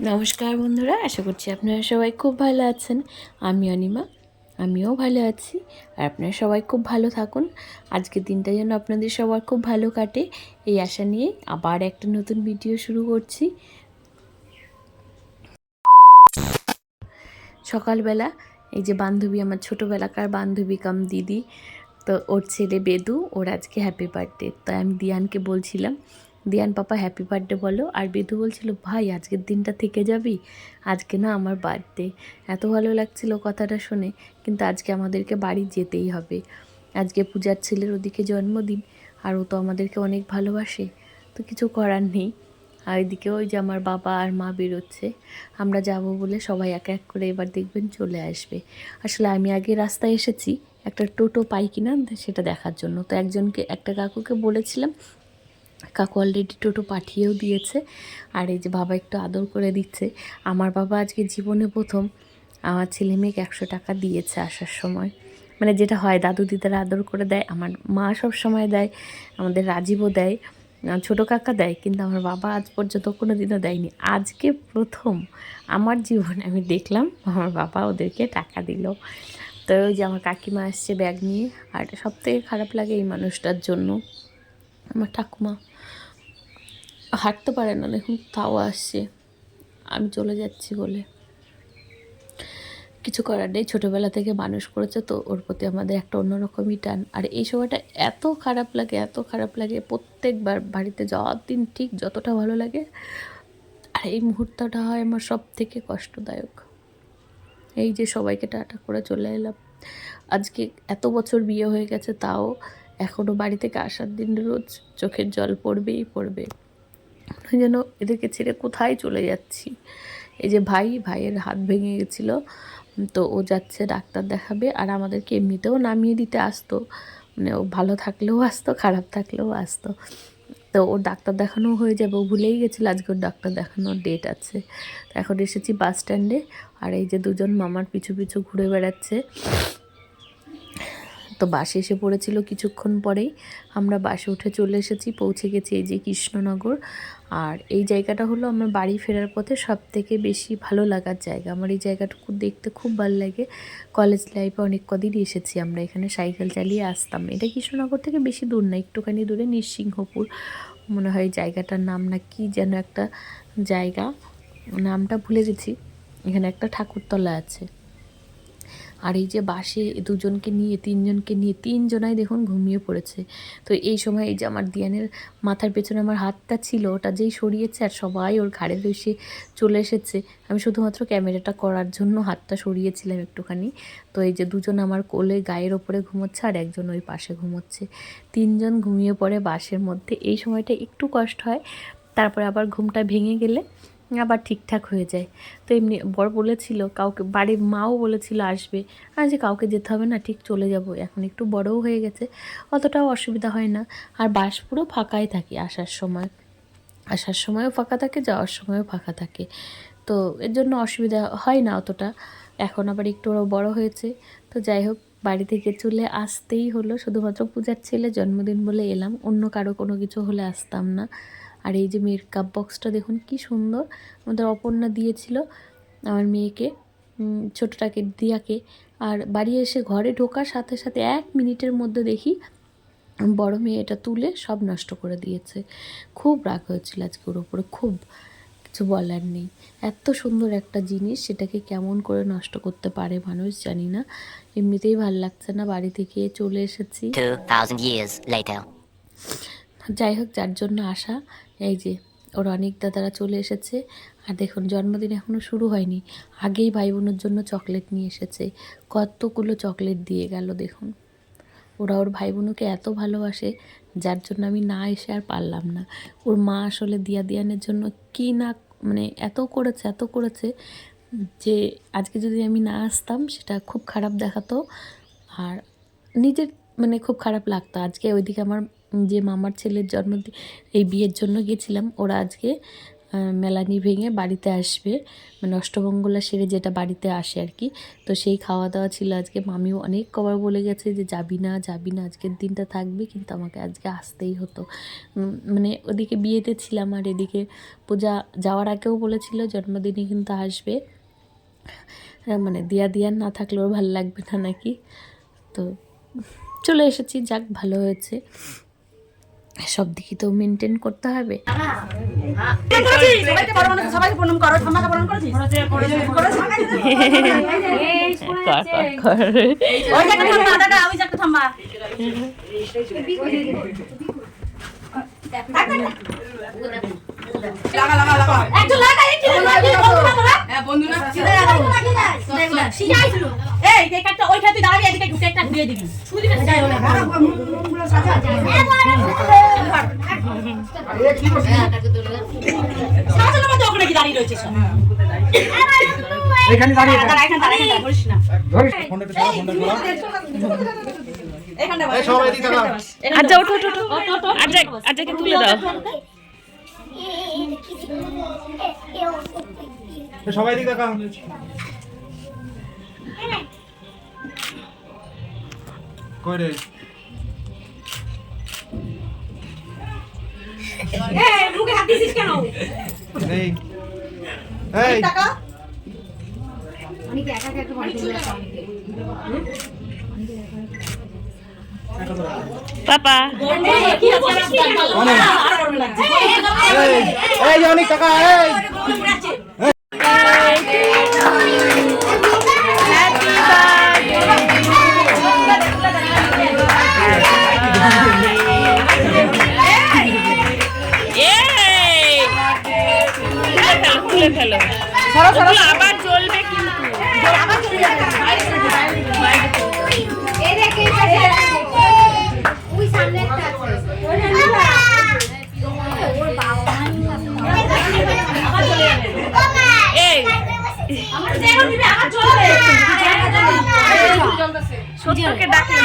নমস্কার বন্ধুরা, আশা করছি আপনারা সবাই খুব ভালো আছেন। আমি অনিমা, আমিও ভালো আছি। আর আপনারা সবাই খুব ভালো থাকুন। আজকের দিনটা যেন আপনাদের সবার খুব ভালো কাটে, এই আশা নিয়ে আবার একটা নতুন ভিডিও শুরু করছি। সকালবেলা এই যে বান্ধবী, আমার ছোটোবেলাকার বান্ধবী কাম দিদি, তো ওর ছেলে বেদু, ওর আজকে হ্যাপি বার্থডে। তাই আমি দিয়ানকে বলছিলাম, দিয়ান পাপা হ্যাপি বার্থডে বলো। আর বেদু বলছিল, ভাই আজকের দিনটা থেকে যাবি, আজকে না আমার বার্থডে। এত ভালো লাগছিল কথাটা শুনে, কিন্তু আজকে আমাদেরকে বাড়ি যেতেই হবে। আজকে পূজার ছেলের ওদিকে জন্মদিন, আর ও তো আমাদেরকে অনেক ভালোবাসে, তো কিছু করার নেই। আর এদিকে ওই যে আমার বাবা আর মা বেরোচ্ছে, আমরা যাব বলে সবাই এক এক করে এবার দেখবেন চলে আসবে। আসলে আমি আগে রাস্তায় এসেছি একটা টোটো পাই কিনা সেটা দেখার জন্য, তো একটা কাকুকে বলেছিলাম, কাকু অলরেডি টোটো পাঠিয়েও দিয়েছে। আর এই যে বাবা একটু আদর করে দিচ্ছে। আমার বাবা আজকে জীবনে প্রথম আমার ছেলে মেয়েকে 100 টাকা দিয়েছে আসার সময়। মানে যেটা হয়, দাদু দিদারা আদর করে দেয়, আমার মা সব সময় দেয়, আমাদের রাজীবও দেয়, ছোটো কাকা দেয়, কিন্তু আমার বাবা আজ পর্যন্ত কোনো দিনও দেয়নি। আজকে প্রথম আমার জীবনে আমি দেখলাম আমার বাবা ওদেরকে টাকা দিল। তো ওই যে আমার কাকিমা আসছে ব্যাগ নিয়ে। আর সবথেকে খারাপ লাগে এই মানুষটার জন্য, আমার ঠাকুমা হাঁটতে পারে না, দেখুন তাও আসছে আমি চলে যাচ্ছি বলে। কিছু করার নেই, ছোটোবেলা থেকে মানুষ করেছে তো ওর প্রতি আমাদের একটা অন্যরকমই টান। আর এই সময়টা এত খারাপ লাগে, এত খারাপ লাগে প্রত্যেকবার বাড়িতে যাওয়ার দিন ঠিক যতটা ভালো লাগে, আর এই মুহূর্তটা হয় আমার সব থেকে কষ্টদায়ক। এই যে সবাইকে টাটা করে চলে এলাম, আজকে এত বছর বিয়ে হয়ে গেছে, তাও এখনও বাড়ি থেকে আসার দিন রোজ চোখের জল পড়বেই পড়বে, যেন এদেরকে ছেড়ে কোথায় চলে যাচ্ছি। এই যে ভাইয়ের হাত ভেঙে গেছিলো, তো ও যাচ্ছে ডাক্তার দেখাবে। আর আমাদেরকে এমনিতেও নামিয়ে দিতে আসতো, মানে ও ভালো থাকলেও আসতো, খারাপ থাকলেও আসতো। তো ওর ডাক্তার দেখানো হয়ে যাবে, ও ভুলেই গেছিলো আজকে ওর ডাক্তার দেখানোর ডেট আছে। তো এখন এসেছি বাস স্ট্যান্ডে, আর এই যে দুজন মামার পিছু পিছু ঘুরে বেড়াচ্ছে। তো বাসে এসে পড়েছিল কিছুক্ষণ পরেই, আমরা বাসে উঠে চলে এসেছি, পৌঁছে গেছি এই যে কৃষ্ণনগর। আর এই জায়গাটা হলো আমার বাড়ি ফেরার পথে সব থেকে বেশি ভালো লাগার জায়গা। আমার এই জায়গাটুকু দেখতে খুব ভালো লাগে। কলেজ লাইফে অনেক কদিনই এসেছি আমরা এখানে, সাইকেল চালিয়ে আসতাম। এটা কৃষ্ণনগর থেকে বেশি দূর না, একটুখানি দূরে নৃসিংহপুর মনে হয় জায়গাটার নাম, না কি যেন একটা জায়গা, নামটা ভুলে গেছি। এখানে একটা ঠাকুরতলা আছে। আর এই যে বাসে তিনজনকে নিয়ে তিনজনাই দেখুন ঘুমিয়ে পড়েছে। তো এই সময় এই যে আমার দিয়ানের মাথার পেছনে আমার হাতটা ছিল, ওটা যেই সরিয়েছে আর সবাই ওর ঘাড়ে এসে চলে এসেছে, আমি শুধুমাত্র ক্যামেরাটা করার জন্য হাতটা সরিয়েছিলাম একটুখানি। তো এই যে দুজন আমার কোলে গায়ের ওপরে ঘুমোচ্ছে, আর একজন ওই পাশে ঘুমোচ্ছে, তিনজন ঘুমিয়ে পড়ে বাসের মধ্যে। এই সময়টা একটু কষ্ট হয়, তারপরে আবার ঘুমটা ভেঙে গেলে আবার ঠিকঠাক হয়ে যায়। তো এমনি বর বলেছিল, কাউকে বাড়ির মাও বলেছিল আসবে, আর যে কাউকে যেতে হবে না, ঠিক চলে যাব, এখন একটু বড়ও হয়ে গেছে, অতটাও অসুবিধা হয় না। আর বাস পুরো ফাঁকাই থাকে আসার সময়ও ফাঁকা থাকে, যাওয়ার সময়ও ফাঁকা থাকে, তো এর জন্য অসুবিধা হয় না অতটা। এখন আবার একটু ওরা বড় হয়েছে, তো যাই হোক বাড়ি থেকে চলে আসতেই হলো। শুধুমাত্র পূজার ছেলে জন্মদিন বলে এলাম, অন্য কারো কোনো কিছু হলে আসতাম না। আর এই যে মেকআপ বক্সটা দেখুন কি সুন্দর, আমাদের অপর্ণা দিয়েছিল আমার মেয়েকে, ছোটোটাকে দিয়াকে। আর বাড়ি এসে ঘরে ঢোকার সাথে সাথে 1 মিনিটের মধ্যে দেখি বড় মেয়ে এটা তুলে সব নষ্ট করে দিয়েছে। খুব রাগ হয়েছিল আজকে ওর ওপরে, খুব, কিছু বলার নেই। এত সুন্দর একটা জিনিস, সেটাকে কেমন করে নষ্ট করতে পারে মানুষ জানি না। এমনিতেই ভাল লাগছে না, বাড়ি থেকে চলে এসেছি। 2000 years later. যাই হোক, যার জন্য আসা, এই যে ওর অনেক দাদারা চলে এসেছে। আর দেখুন জন্মদিন এখনও শুরু হয়নি, আগেই ভাই বোনের জন্য চকলেট নিয়ে এসেছে, কতগুলো চকলেট দিয়ে গেল দেখুন। ওরা ওর ভাই বোনকে এত ভালোবাসে, যার জন্য আমি না এসে আর পারলাম না। ওর মা আসলে দিয়ানের জন্য কি না, মানে এত করেছে যে আজকে যদি আমি না আসতাম সেটা খুব খারাপ দেখাতো, আর নিজের মানে খুব খারাপ লাগতো। আজকে ওইদিকে আমার যে মামার ছেলের জন্মদিন, এই বিয়ের জন্য গেছিলাম, ওরা আজকে মেলানি ভেঙে বাড়িতে আসবে, মানে অষ্টমঙ্গলা সেরে যেটা বাড়িতে আসে আর কি। তো সেই খাওয়া দাওয়া ছিল আজকে। মামিও অনেক কবার বলে গেছে যে যাবি না যাবি না, আজকের দিনটা থাকবি, কিন্তু আমাকে আজকে আসতেই হতো। মানে ওদিকে বিয়েতে ছিলাম আর এদিকে পূজা যাওয়ার আগেও বলেছিল জন্মদিনে কিন্তু আসবে। মানে দিয়ার না থাকলেও ভালো লাগবে না নাকি। তো চলে এসেছি, যাক ভালো হয়েছে। সব দিকে তো মেনটেন করতে হবে। আচ্ছা ওঠো ওঠো আচ্ছা তুলে দাও। সবাই দিকে দেখা কই রে এই মুখে হাত দিছিস কেন? এই এই টাকা পাপা এই অনেক টাকা এই আবার জ্বলবে কিন্তু সত্যকে ডাকলে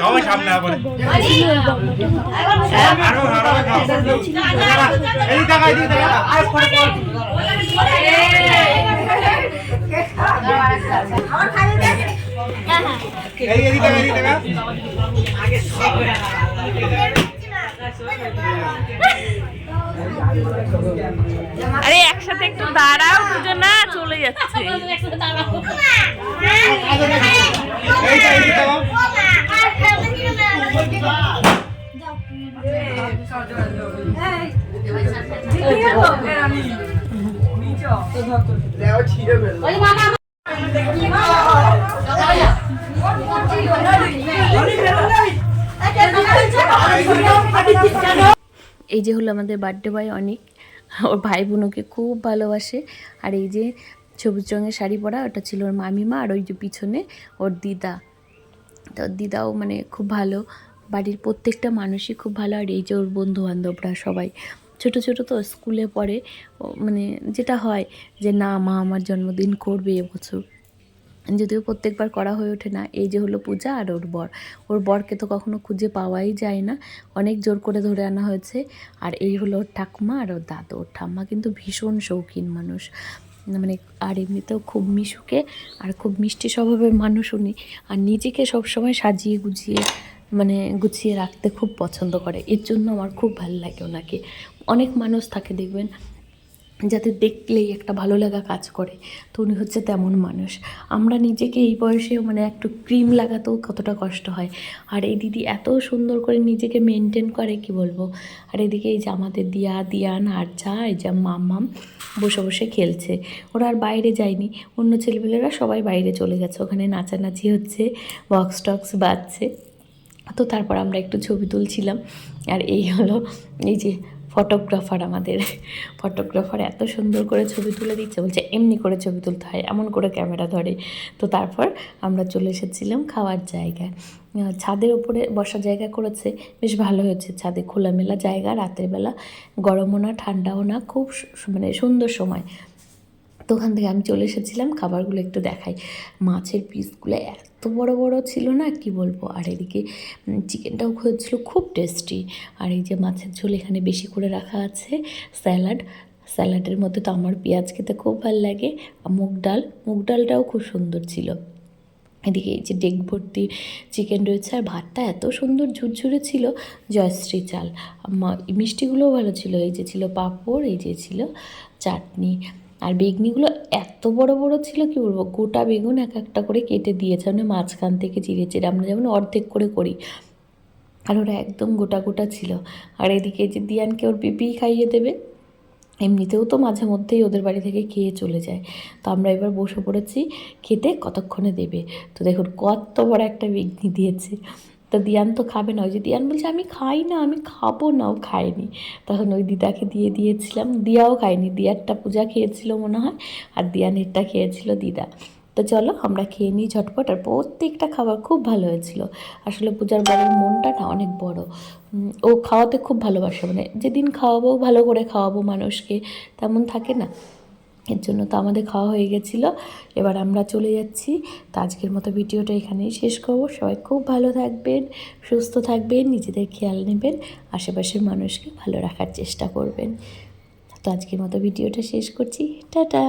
সবাই সামনে আবার আরো এই টাকা এই টাকা এই টাকা আরে একসাথে একটু দাঁড়াও, দুজন না চলে যাচ্ছে। এই যে হলো আমাদের বার্থডে বয় অনেক, ওর ভাই বোনকে খুব ভালোবাসে। আর এই যে সবুজ রঙের শাড়ি পরা, ওটা ছিল ওর মামিমা। আর ওই যে পিছনে ওর দিদা, তো ওর দিদাও মানে খুব ভালো, বাড়ির প্রত্যেকটা মানুষই খুব ভালো। আর এই যে ওর বন্ধু বান্ধবরা সবাই ছোট ছোট তো স্কুলে পড়ে, মানে যেটা হয় যে না মা আমার জন্মদিন করবে এবছর, যদিও প্রত্যেকবার করা হয়ে ওঠে না। এই যে হলো পূজা আর ওর বরকে তো কখনো খুঁজে পাওয়াই যায় না, অনেক জোর করে ধরে আনা হয়েছে। আর এই হলো ওর ঠাকুমা আর ওর দাদু। ওর ঠাম্মা কিন্তু ভীষণ শৌখিন মানুষ, মানে আর এমনিতেও খুব মিশুকে আর খুব মিষ্টি স্বভাবের মানুষ উনি। আর নিজেকে সবসময় সাজিয়ে গুছিয়ে রাখতে খুব পছন্দ করে, এর জন্য আমার খুব ভালো লাগে ওনাকে। অনেক মানুষ থাকে দেখবেন যাতে দেখলেই একটা ভালো লাগা কাজ করে, তো উনি হচ্ছে তেমন মানুষ। আমরা নিজেকে এই বয়সেও মানে একটু ক্রিম লাগাতেও কতটা কষ্ট হয়, আর এই দিদি এত সুন্দর করে নিজেকে মেনটেন করে কি বলবো। আর এদিকে এই যে আমাদের দিয়ান আর এই যে মাম্মাম বসে বসে খেলছে, ওরা আর বাইরে যায়নি, অন্য ছেলেপেলেরা সবাই বাইরে চলে গেছে, ওখানে নাচানাচি হচ্ছে, বক্স টক্স বাজছে। তো তারপর আমরা একটু ছবি তুলছিলাম। আর এই হলো এই যে ফটোগ্রাফার আমাদের ফটোগ্রাফার এত সুন্দর করে ছবি তুলে দিচ্ছে, বলছে এমনি করে ছবি তুলতে হয়, এমন করে ক্যামেরা ধরে। তো তারপর আমরা চলে এসেছিলাম খাওয়ার জায়গায়। ছাদের উপরে বসার জায়গা করেছে, বেশ ভালো হয়েছে। ছাদে খোলামেলা জায়গা, রাতের বেলা গরমও না ঠান্ডাও না, খুব মানে সুন্দর সময়। তো ওখান থেকে আমি চলে এসেছিলাম, খাবারগুলো একটু দেখাই। মাছের পিসগুলো এত বড় বড় ছিল না, কি বলবো। আর এদিকে চিকেনটাও হয়েছিল খুব টেস্টি। আর এই যে মাছের ঝোল এখানে বেশি করে রাখা আছে, স্যালাডের মধ্যে তো আমার পেঁয়াজ খেতে খুব ভালো লাগে। মুগ ডালটাও খুব সুন্দর ছিল। এদিকে এই যে ডেক ভর্তি চিকেন রয়েছে, আর ভাতটা এত সুন্দর ঝুরঝুরে ছিল, জয়শ্রী চাল। মিষ্টিগুলোও ভালো ছিল। এই যে ছিল পাঁপড়, এই যে ছিল চাটনি। আর বেগনিগুলো এত বড় বড় ছিল, কি বলবো, গোটা বেগুন এক একটা করে কেটে দিয়েছে, মানে মাঝখান থেকে চিড়ে আমরা যেমন অর্ধেক করে করি, আর ওরা একদম গোটা গোটা ছিল। আর এদিকে যে দিয়ানকে ওর পিপি খাইয়ে দেবে, এমনিতেও তো মাঝে মধ্যেই ওদের বাড়ি থেকে খেয়ে চলে যায়। তো আমরা এবার বসে পড়েছি খেতে, কতক্ষণে দেবে। তো দেখুন কত বড় একটা বেগনি দিয়েছে। তো দিয়ান তো খাবে না, ওই যে দিয়ান বলছে আমি খাই না, আমি খাবো না, ও খায়নি। তখন ওই দিদাকে দিয়েছিলাম, দিয়াও খায়নি। দিয়ারটা পূজা খেয়েছিল মনে হয়, আর দিয়ানেরটা খেয়েছিল দিদা। তো চলো আমরা খেয়ে নিই ঝটপট। আর প্রত্যেকটা খাবার খুব ভালো হয়েছিল। আসলে পূজার বড়ের মনটা না অনেক বড়, ও খাওয়াতে খুব ভালোবাসে, মানে যেদিন খাওয়াবো ভালো করে খাওয়াবো মানুষকে, তেমন থাকে না। এর জন্য তো আমাদের খাওয়া হয়ে গেছিলো। এবার আমরা চলে যাচ্ছি। তো আজকের মতো ভিডিওটা এখানেই শেষ করবো। সবাই খুব ভালো থাকবেন, সুস্থ থাকবেন, নিজেদের খেয়াল নেবেন, আশেপাশের মানুষকে ভালো রাখার চেষ্টা করবেন। তো আজকের মতো ভিডিওটা শেষ করছি, টাটা।